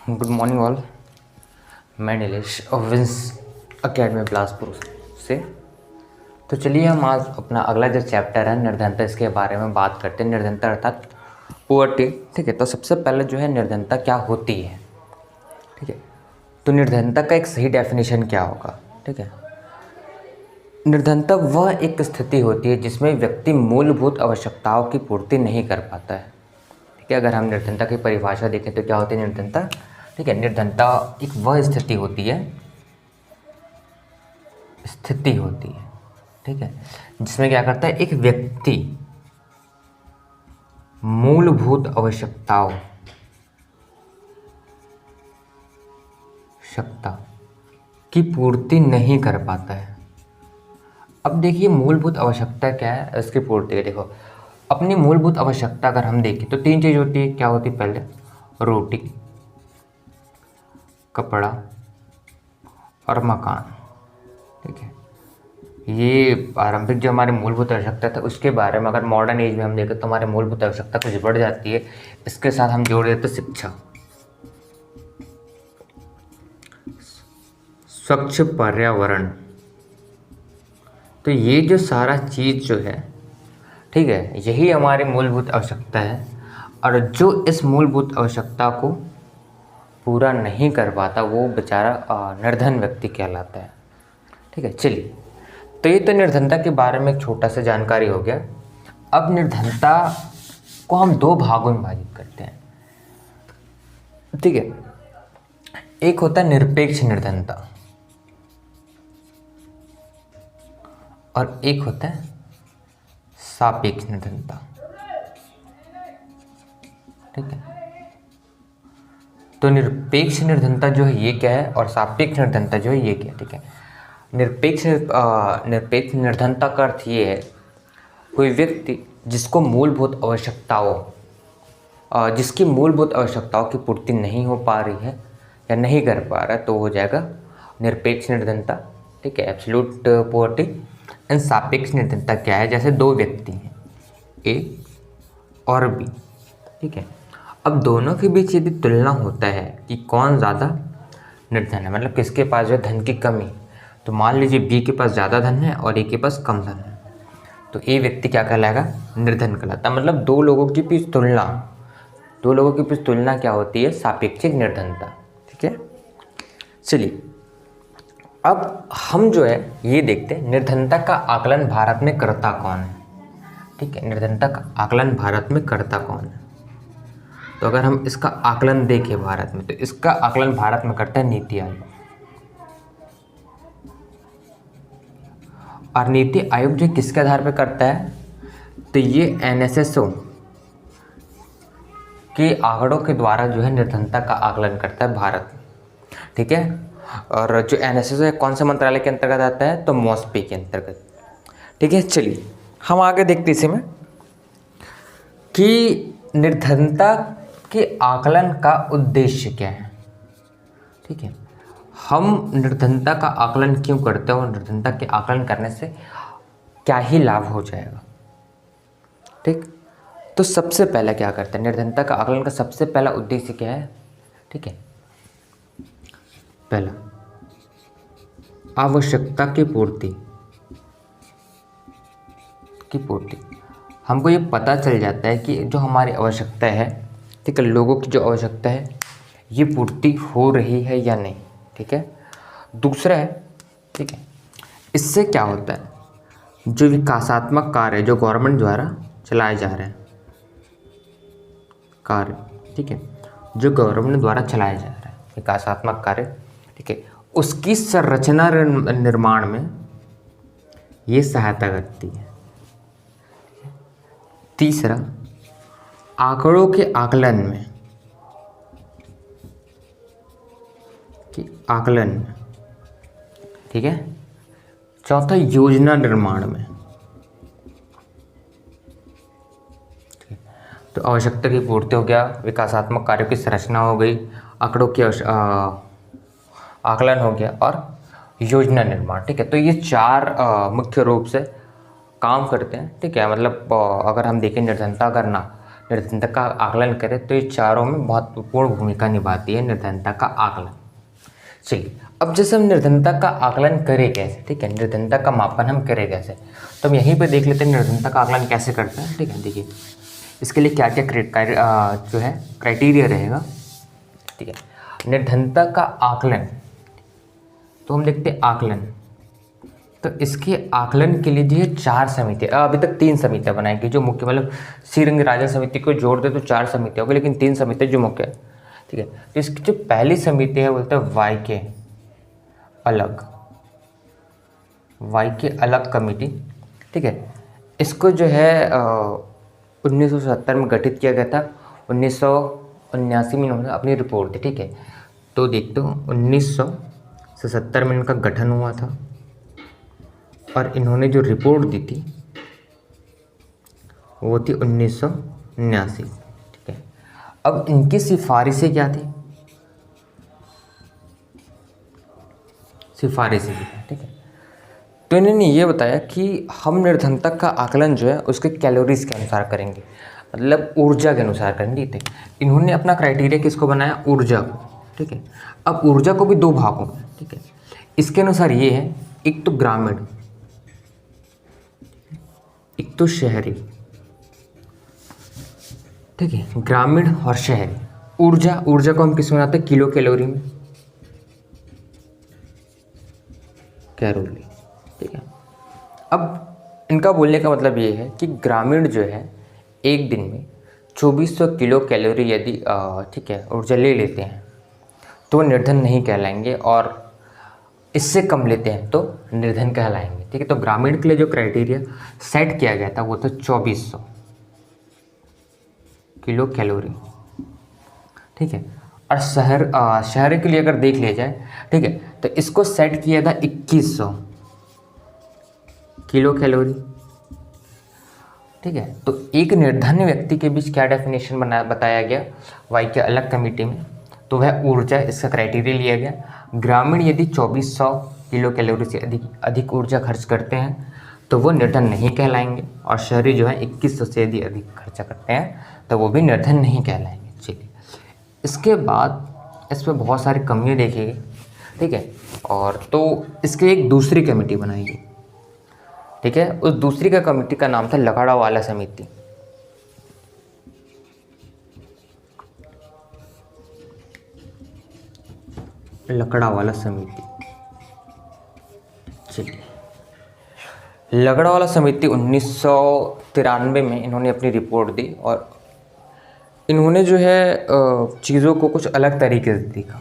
Good morning all. मैं Nilesh wins academy Bilaspur से। तो चलिए हम आज अपना अगला जो चैप्टर है निर्धनता, इसके बारे में बात करते हैं। निर्धनता अर्थात पुअर्टी। ठीक है, तो सबसे पहले जो है निर्धनता क्या होती है। ठीक है, तो निर्धनता का एक सही डेफिनेशन क्या होगा। ठीक है, निर्धनता वह एक स्थिति होती है जिसमें व्यक्ति मूलभूत आवश्यकताओं की पूर्ति नहीं कर पाता है। ठीक है, अगर हम निर्धनता की परिभाषा देखें तो क्या होती है निर्धनता। ठीक है, निर्धनता एक वह स्थिति होती है ठीक है, जिसमें क्या करता है एक व्यक्ति मूलभूत आवश्यकताओं की पूर्ति नहीं कर पाता है। अब देखिए मूलभूत आवश्यकता क्या है, इसकी पूर्ति है। देखो अपनी मूलभूत आवश्यकता अगर हम देखें तो तीन चीज़ होती है। क्या होती है? पहले रोटी, कपड़ा और मकान। ठीक है, ये आरंभिक जो हमारी मूलभूत आवश्यकता था उसके बारे में अगर मॉडर्न एज में हम देखें तो हमारी मूलभूत आवश्यकता कुछ बढ़ जाती है। इसके साथ हम जोड़ देते शिक्षा, स्वच्छ पर्यावरण। तो ये जो सारा चीज़ जो है, ठीक है, यही हमारी मूलभूत आवश्यकता है। और जो इस मूलभूत आवश्यकता को पूरा नहीं कर पाता वो बेचारा निर्धन व्यक्ति कहलाता है। ठीक है, चलिए, तो ये तो निर्धनता के बारे में एक छोटा सा जानकारी हो गया। अब निर्धनता को हम दो भागों में विभाजित करते हैं। ठीक है, एक होता है निरपेक्ष निर्धनता और एक होता है सापेक्ष निर्धनता। ठीक है, तो निरपेक्ष निर्धनता जो है ये क्या है और सापेक्ष निर्धनता जो है ये क्या है। ठीक है, निरपेक्ष निर्धनता का अर्थ ये है कोई व्यक्ति जिसकी मूलभूत आवश्यकताओं की पूर्ति नहीं हो पा रही है या नहीं कर पा रहा है तो हो जाएगा निरपेक्ष निर्धनता। ठीक है, एब्सोल्यूट पॉवर्टी। एंड सापेक्ष निर्धनता क्या है? जैसे दो व्यक्ति हैं ए और बी। ठीक है, अब दोनों के बीच यदि तुलना होता है कि कौन ज़्यादा निर्धन है, मतलब किसके पास जो धन की कमी, तो मान लीजिए बी के पास ज़्यादा धन है और ए के पास कम धन है, तो ए व्यक्ति क्या कहलाएगा? निर्धन कहलाता है। मतलब दो लोगों के बीच तुलना क्या होती है? सापेक्षिक निर्धनता। ठीक है, चलिए अब हम जो है ये देखते हैं निर्धनता का आकलन भारत में करता कौन है। ठीक है, निर्धनता का आकलन भारत में करता कौन है? तो अगर हम इसका आकलन देखें भारत में, तो इसका आकलन भारत में करता है नीति आयोग। और नीति आयोग जो किसके आधार पर करता है? तो ये एनएसएसओ के आंकड़ों के द्वारा जो है निर्धनता का आकलन करता है भारत में। ठीक है, और जो एनएसएसओ है कौन से मंत्रालय के अंतर्गत आता है? तो मॉस्पी के अंतर्गत। ठीक है, चलिए हम आगे देखते इसी में कि निर्धनता के आकलन का उद्देश्य क्या है। ठीक है, हम निर्धनता का आकलन क्यों करते हैं और निर्धनता के आकलन करने से क्या ही लाभ हो जाएगा। ठीक, तो सबसे पहला क्या करते हैं निर्धनता का आकलन का सबसे पहला उद्देश्य क्या है? ठीक है, पहला आवश्यकता की पूर्ति। हमको ये पता चल जाता है कि जो हमारी आवश्यकता है, ठीक है, लोगों की जो आवश्यकता है ये पूर्ति हो रही है या नहीं। ठीक है, दूसरा है, ठीक है, इससे क्या होता है जो विकासात्मक कार्य जो गवर्नमेंट द्वारा चलाए जा रहे हैं कार्य, ठीक है, जो गवर्नमेंट द्वारा चलाए जा रहे हैं विकासात्मक कार्य, ठीक है, उसकी संरचना निर्माण में ये सहायता करती है। तीसरा आंकड़ों के आकलन में ठीक है, चौथा योजना निर्माण में। तो आवश्यकता की पूर्ति हो गया, विकासात्मक कार्यों की संरचना हो गई, आंकड़ों की आकलन हो गया और योजना निर्माण। ठीक है, तो ये चार मुख्य रूप से काम करते हैं। ठीक है, मतलब अगर हम देखें निर्धनता करना निर्धनता का आकलन करें तो ये चारों में महत्वपूर्ण भूमिका निभाती है निर्धनता का आकलन। चलिए, अब जैसे हम निर्धनता का आकलन करें कैसे, ठीक है, निर्धनता का मापन हम करें कैसे, तो हम यहीं पे देख लेते हैं निर्धनता का आकलन कैसे करते हैं। ठीक है, देखिए इसके लिए क्या क्या जो है क्राइटेरिया रहेगा। ठीक है, निर्धनता का आकलन, तो हम देखते हैं आकलन, तो इसके आकलन के लिए जो है 4 समितियाँ, अभी तक 3 समितियाँ बनाई गई जो मुख्य, मतलब श्रीरंग राजन समिति को जोड़ दे तो 4 समितियाँ हो गई, लेकिन 3 समितियाँ जो मुख्य है। ठीक है, तो इसकी जो पहली समिति है बोलते हैं वाई के अलग कमेटी। ठीक है, इसको जो है 1970 में गठित किया गया था। 1979 में इन्होंने अपनी रिपोर्ट दी। ठीक है, तो देखते हो 1970 में इनका गठन हुआ था और इन्होंने जो रिपोर्ट दी थी वो थी 1979। ठीक है, अब इनकी सिफारिशें क्या थी, सिफारिशें। ठीक है, तो इन्होंने ये बताया कि हम निर्धनता का आकलन जो है उसके कैलोरीज के अनुसार करेंगे, मतलब ऊर्जा के अनुसार करेंगे। ठीक है, इन्होंने अपना क्राइटेरिया किसको बनाया, ऊर्जा को। ठीक है, अब ऊर्जा को भी 2 भागों में। ठीक है, इसके अनुसार ये है, एक तो ग्रामीण, एक तो शहरी। ठीक है, ग्रामीण और शहरी ऊर्जा को हम किस में बनाते हैं, किलो कैलोरी में, कैलोरी। ठीक है, अब इनका बोलने का मतलब ये है कि ग्रामीण जो है एक दिन में 2400 किलो कैलोरी यदि ठीक है ऊर्जा ले लेते हैं तो निर्धन नहीं कहलाएंगे, और इससे कम लेते हैं तो निर्धन कहलाएंगे। ठीक है, तो ग्रामीण के लिए जो क्राइटेरिया सेट किया गया था वो था 2400 किलो कैलोरी। ठीक है, और शहर के लिए अगर देख लिया जाए, ठीक है, तो इसको सेट किया था 2100 किलो कैलोरी। ठीक है, तो एक निर्धन व्यक्ति के बीच क्या डेफिनेशन बताया गया वाई के अलग कमेटी में, तो वह ऊर्जा, इसका क्राइटेरिया लिया गया। ग्रामीण यदि 2400 किलो कैलोरी से अधिक ऊर्जा खर्च करते हैं तो वो निर्धन नहीं कहलाएंगे, और शहरी जो है 2100 से यदि अधिक खर्चा करते हैं तो वो भी निर्धन नहीं कहलाएंगे। चलिए, इसके बाद इस पर बहुत सारी कमियाँ देखी गई। ठीक है, और तो इसके एक दूसरी कमेटी बनाई गई। ठीक है, उस दूसरी का कमेटी का नाम था लकड़ावाला समिति। लकड़ावाला समिति। चलिए, लकड़ावाला समिति 1993 में इन्होंने अपनी रिपोर्ट दी और इन्होंने जो है चीज़ों को कुछ अलग तरीके से देखा।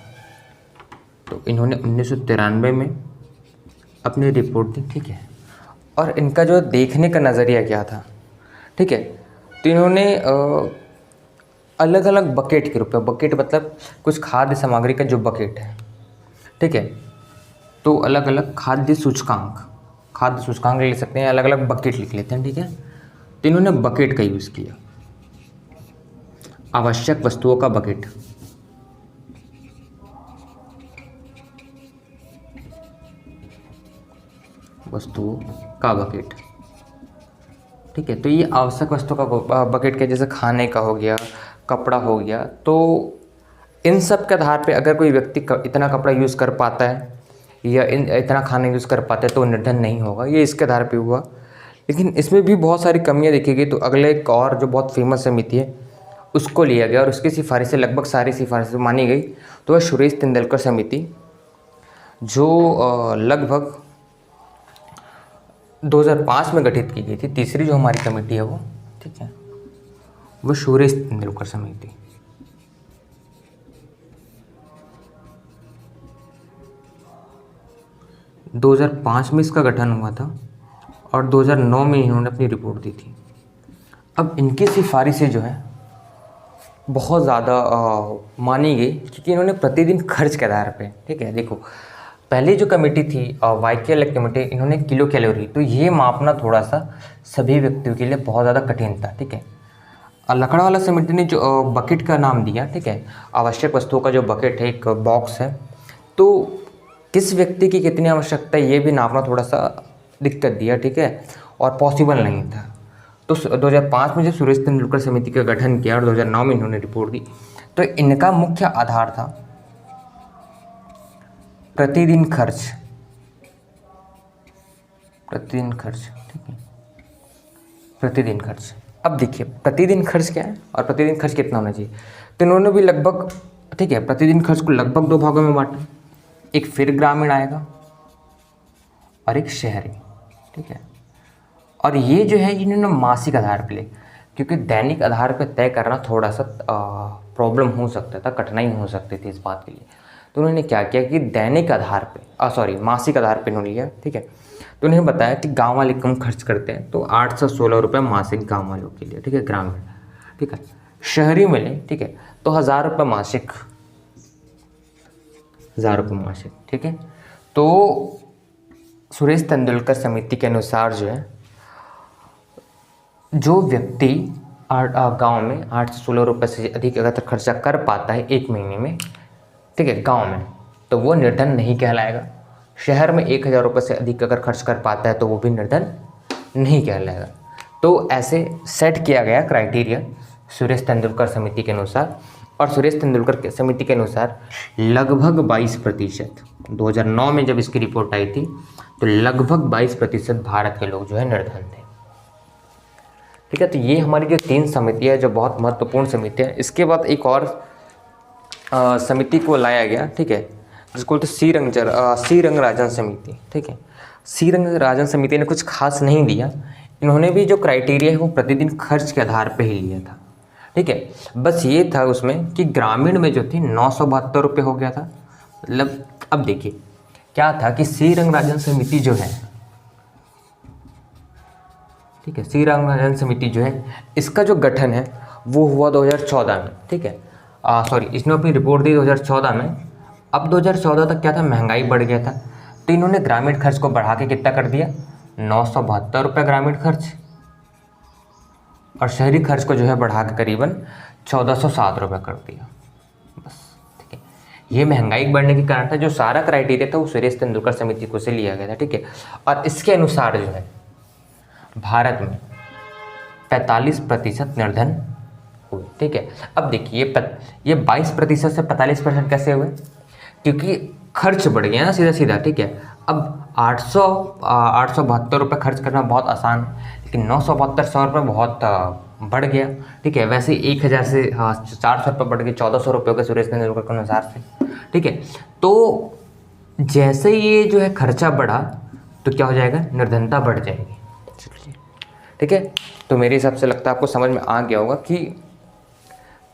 तो इन्होंने 1993 में अपनी रिपोर्ट दी। ठीक है, और इनका जो देखने का नज़रिया क्या था, ठीक है, तो इन्होंने अलग अलग बकेट के रूप में, बकेट मतलब कुछ खाद्य सामग्री का जो बकेट है, ठीक है, तो अलग अलग खाद्य सूचकांक ले सकते हैं, अलग अलग बकेट लिख लेते हैं। ठीक है, तो इन्होंने बकेट का यूज़ किया, आवश्यक वस्तुओं का बकेट, वस्तुओं का बकेट। ठीक है, तो ये आवश्यक वस्तुओं का बकेट के जैसे खाने का हो गया, कपड़ा हो गया, तो इन सब के आधार पे अगर कोई व्यक्ति इतना कपड़ा यूज़ कर पाता है या इतना खाना यूज़ कर पाता है तो निर्धन नहीं होगा, ये इसके आधार पे हुआ। लेकिन इसमें भी बहुत सारी कमियां देखी गई, तो अगले एक और जो बहुत फेमस समिति है उसको लिया गया और उसकी सिफारिशें लगभग सारी सिफारिशें मानी गई, तो वह सुरेश तेंदुलकर समिति, जो लगभग 2005 में गठित की गई थी। तीसरी जो हमारी कमेटी है वो, ठीक है, वो सुरेश तेंदुलकर समिति। – 2005 में इसका गठन हुआ था और 2009 में इन्होंने अपनी रिपोर्ट दी थी। अब इनकी सिफारिशें जो है बहुत ज़्यादा मानी गई क्योंकि इन्होंने प्रतिदिन खर्च के आधार पे, ठीक है, देखो पहले जो कमेटी थी वाईकेएल कमेटी, इन्होंने किलो कैलोरी, तो ये मापना थोड़ा सा सभी व्यक्तियों के लिए बहुत ज़्यादा कठिन था। ठीक है, लकड़ावाला समिति ने जो बकेट का नाम दिया, ठीक है, आवश्यक वस्तुओं का जो बकेट है, एक बॉक्स है, तो किस व्यक्ति की कितनी आवश्यकता है ये भी नापना थोड़ा सा दिक्कत दिया। ठीक है, और पॉसिबल नहीं था, तो 2005 में जब सुरेश तेंदुलकर समिति का गठन किया और 2009 में इन्होंने रिपोर्ट दी, तो इनका मुख्य आधार था प्रतिदिन खर्च, ठीक है, प्रतिदिन खर्च। अब देखिए प्रतिदिन खर्च क्या है और प्रतिदिन खर्च कितना होना चाहिए। तो इन्होंने भी लगभग, ठीक है, प्रतिदिन खर्च को लगभग 2 भागों में बांटा, एक फिर ग्रामीण आएगा और एक शहरी, ठीक है। और ये जो है इन्होंने मासिक आधार पे ले, क्योंकि दैनिक आधार पे तय करना थोड़ा सा प्रॉब्लम हो सकता था, कठिनाई हो सकती थी इस बात के लिए। तो उन्होंने क्या किया कि दैनिक आधार पे मासिक आधार पे इन्होंने लिया, ठीक है। तो उन्हें बताया कि गांव वाले कम खर्च करते हैं, तो 816 रुपये मासिक गांव वालों के लिए, ठीक है, ग्रामीण, ठीक है। शहरी में ले, ठीक है, तो 1000 रुपये मासिक, 1000 रुपये मासिक, ठीक है। तो सुरेश तेंदुलकर समिति के अनुसार जो है, जो व्यक्ति गांव में 8 से 16 रुपये से अधिक अगर खर्चा कर पाता है एक महीने में, ठीक है, गांव में, तो वो निर्धन नहीं कहलाएगा। शहर में 1000 रुपये से अधिक अगर खर्च कर पाता है तो वो भी निर्धन नहीं कहलाएगा। तो ऐसे सेट किया गया क्राइटेरिया सुरेश तेंदुलकर समिति के अनुसार, और सुरेश तेंदुलकर समिति के अनुसार लगभग 22%, 2009 में जब इसकी रिपोर्ट आई थी तो लगभग 22% भारत के लोग जो है निर्धन थे, ठीक है। तो ये हमारी जो 3 समितियाँ है जो बहुत महत्वपूर्ण समितियाँ। इसके बाद एक और समिति को लाया गया, ठीक है, जिसको बोलते सी रंगराजन समिति, ठीक है। सी रंगराजन समिति ने कुछ खास नहीं दिया, इन्होंने भी जो क्राइटेरिया है वो प्रतिदिन खर्च के आधार पे ही लिया था, ठीक है। बस ये था उसमें कि ग्रामीण में जो थी 972 रुपये हो गया था, मतलब अब देखिए क्या था कि सी रंगराजन समिति जो है, ठीक है, सी रंगराजन समिति जो है इसका जो गठन है वो हुआ 2014 में, ठीक है, इसने अपनी रिपोर्ट दी 2014 में। अब 2014 तक क्या था, महंगाई बढ़ गया था, तो इन्होंने ग्रामीण खर्च को बढ़ा के कितना कर दिया, 972 रुपये ग्रामीण खर्च, और शहरी खर्च को जो है बढ़ा के करीबन 1407 रुपये कर दिया, बस, ठीक है। ये महंगाई बढ़ने के कारण था। जो सारा क्राइटेरिया था वो सुरेश तेंदुलकर समिति को से लिया गया था, ठीक है। और इसके अनुसार जो है भारत में 45% निर्धन हुए, ठीक है। अब देखिए ये 22% से 45% कैसे हुए, क्योंकि खर्च बढ़ गया ना सीधा सीधा, ठीक है। अब 872 रुपये खर्च करना बहुत आसान है, लेकिन 972 रुपये बहुत बढ़ गया, ठीक है। वैसे 1000 से 400 रुपये बढ़ गए, 1400 रुपये के सुरेश तेंदुलकर के अनुसार से, ठीक है। तो जैसे ये जो है खर्चा बढ़ा तो क्या हो जाएगा, निर्धनता बढ़ जाएगी, ठीक है। तो मेरे हिसाब से लगता है आपको समझ में आ गया होगा कि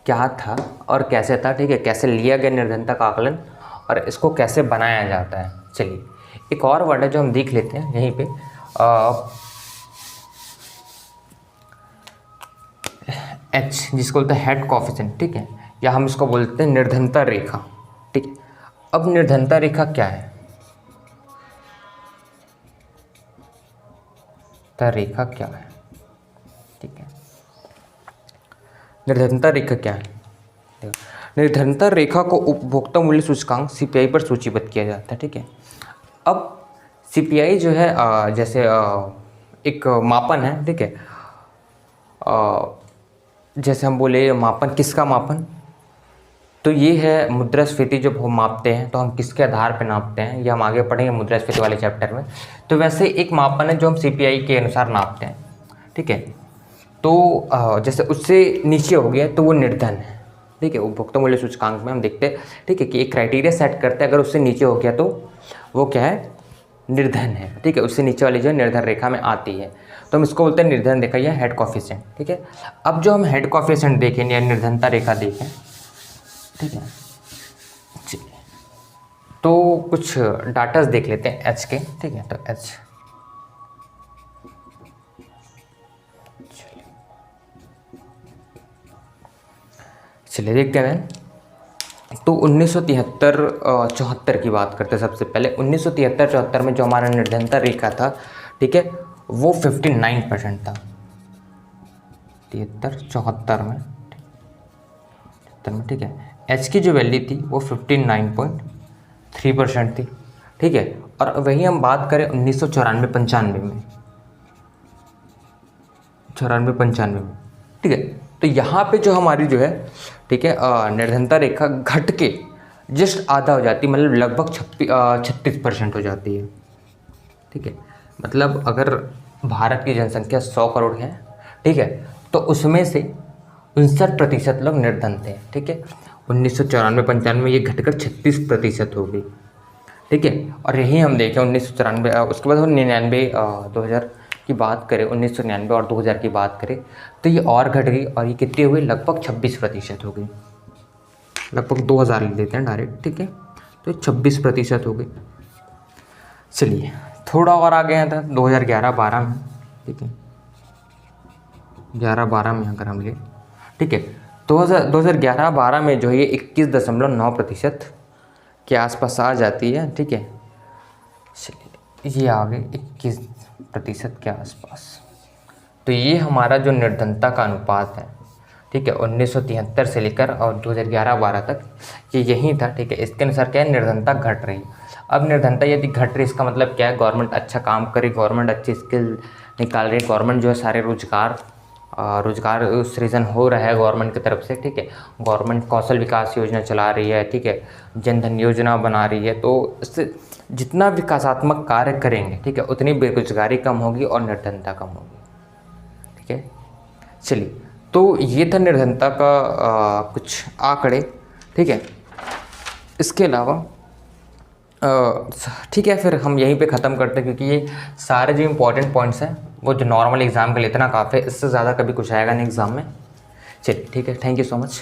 क्या था और कैसे था, ठीक है, कैसे लिया गया निर्धनता का आकलन और इसको कैसे बनाया जाता है। चलिए एक और वर्ड है जो हम देख लेते हैं यहीं पे, एच, जिसको बोलते हैं हेड कोएफिशिएंट, ठीक है, या हम इसको बोलते हैं निर्धनता रेखा, ठीक है। अब निर्धनता रेखा क्या है, रेखा क्या है, ठीक है, निर्धनता रेखा क्या है। निर्धनता रेखा को उपभोक्ता मूल्य सूचकांक सीपीआई पर सूचीबद्ध किया जाता है, ठीक है। अब सीपीआई जो है जैसे एक मापन है, ठीक है। जैसे हम बोले मापन, किसका मापन, तो ये है मुद्रास्फीति। जब हम मापते हैं तो हम किसके आधार पर नापते हैं, ये हम आगे पढ़ेंगे मुद्रास्फीति वाले चैप्टर में। तो वैसे एक मापन है जो हम सीपीआई के अनुसार नापते हैं, ठीक है। तो जैसे उससे नीचे हो गया तो वो निर्धन है, ठीक है। उपभोक्ता मूल्य सूचकांक में हम देखते हैं, ठीक है, कि एक क्राइटेरिया सेट करते हैं, अगर उससे नीचे हो गया तो वो क्या है, निर्धन है, ठीक है। उससे नीचे वाली जो है निर्धन रेखा में आती है, तो हम इसको बोलते हैं निर्धन रेखा या हेड कोएफिशिएंट, ठीक है। अब जो हम हेड कोएफिशिएंट देखें या निर्धनता रेखा देखें, ठीक है, तो कुछ डाटास देख लेते हैं एच के, ठीक है। तो एच, चलिए देखते हैं। तो 1973-74 की बात करते हैं। सबसे पहले 1973-74 में जो हमारा निर्धनता रेखा था, ठीक है, वो 59% था। 73-74 में, ठीक है। एच की जो वैल्यू थी वो 59.3% थी, ठीक है। और वही हम बात करें 1994-95 में, 94-95 में, ठीक है। तो यहाँ पे जो हमारी जो है, ठीक है, निर्धनता रेखा घट के जस्ट आधा हो जाती है, मतलब लगभग 36% हो जाती है, ठीक है। मतलब अगर भारत की जनसंख्या 100 करोड़ है, ठीक है, तो उसमें से 59% लोग निर्धन थे, ठीक है। 1994-95 में ये घटकर 36% हो गई, ठीक है। और यही हम देखें 1994, उसके बाद 99, 2000 की बात करें, 1999 और 2000 की बात करें तो ये और घट गई, और ये कितनी हो गई, लगभग 26% हो गई, लगभग 2000 ले लेते हैं डायरेक्ट, ठीक है। तो 26% हो गई। चलिए थोड़ा और आगे आता है 2011-12 में, ठीक है, 11-12 में अगर हम ले, ठीक है, 2011-12 में जो है ये 21.9% के आसपास आ जाती है, ठीक है। चलिए ये आ गए 21% के आसपास। तो ये हमारा जो निर्धनता का अनुपात है, ठीक है, 1973 से लेकर और 2011-12 तक ये यही था, ठीक है। इसके अनुसार क्या है, निर्धनता घट रही है। अब निर्धनता यदि घट रही, इसका मतलब क्या है, गवर्नमेंट अच्छा काम करे, गवर्नमेंट अच्छी स्किल निकाल रही है, गवर्नमेंट जो है सारे रोजगार सृजन हो रहा है गवर्नमेंट की तरफ से, ठीक है। गवर्नमेंट कौशल विकास योजना चला रही है, ठीक है, जन धन योजना बना रही है। तो इससे जितना विकासात्मक कार्य करेंगे, ठीक है, उतनी बेरोजगारी कम होगी और निर्धनता कम होगी, ठीक है। चलिए तो ये था निर्धनता का कुछ आंकड़े, ठीक है। इसके अलावा ठीक है, फिर हम यहीं पे ख़त्म करते हैं, क्योंकि ये सारे जो इम्पोर्टेंट पॉइंट्स हैं वो जो नॉर्मल एग्ज़ाम के लिए इतना काफ़ी है, इससे ज़्यादा कभी कुछ आएगा नहीं एग्ज़ाम में। चलिए ठीक है, थैंक यू सो मच।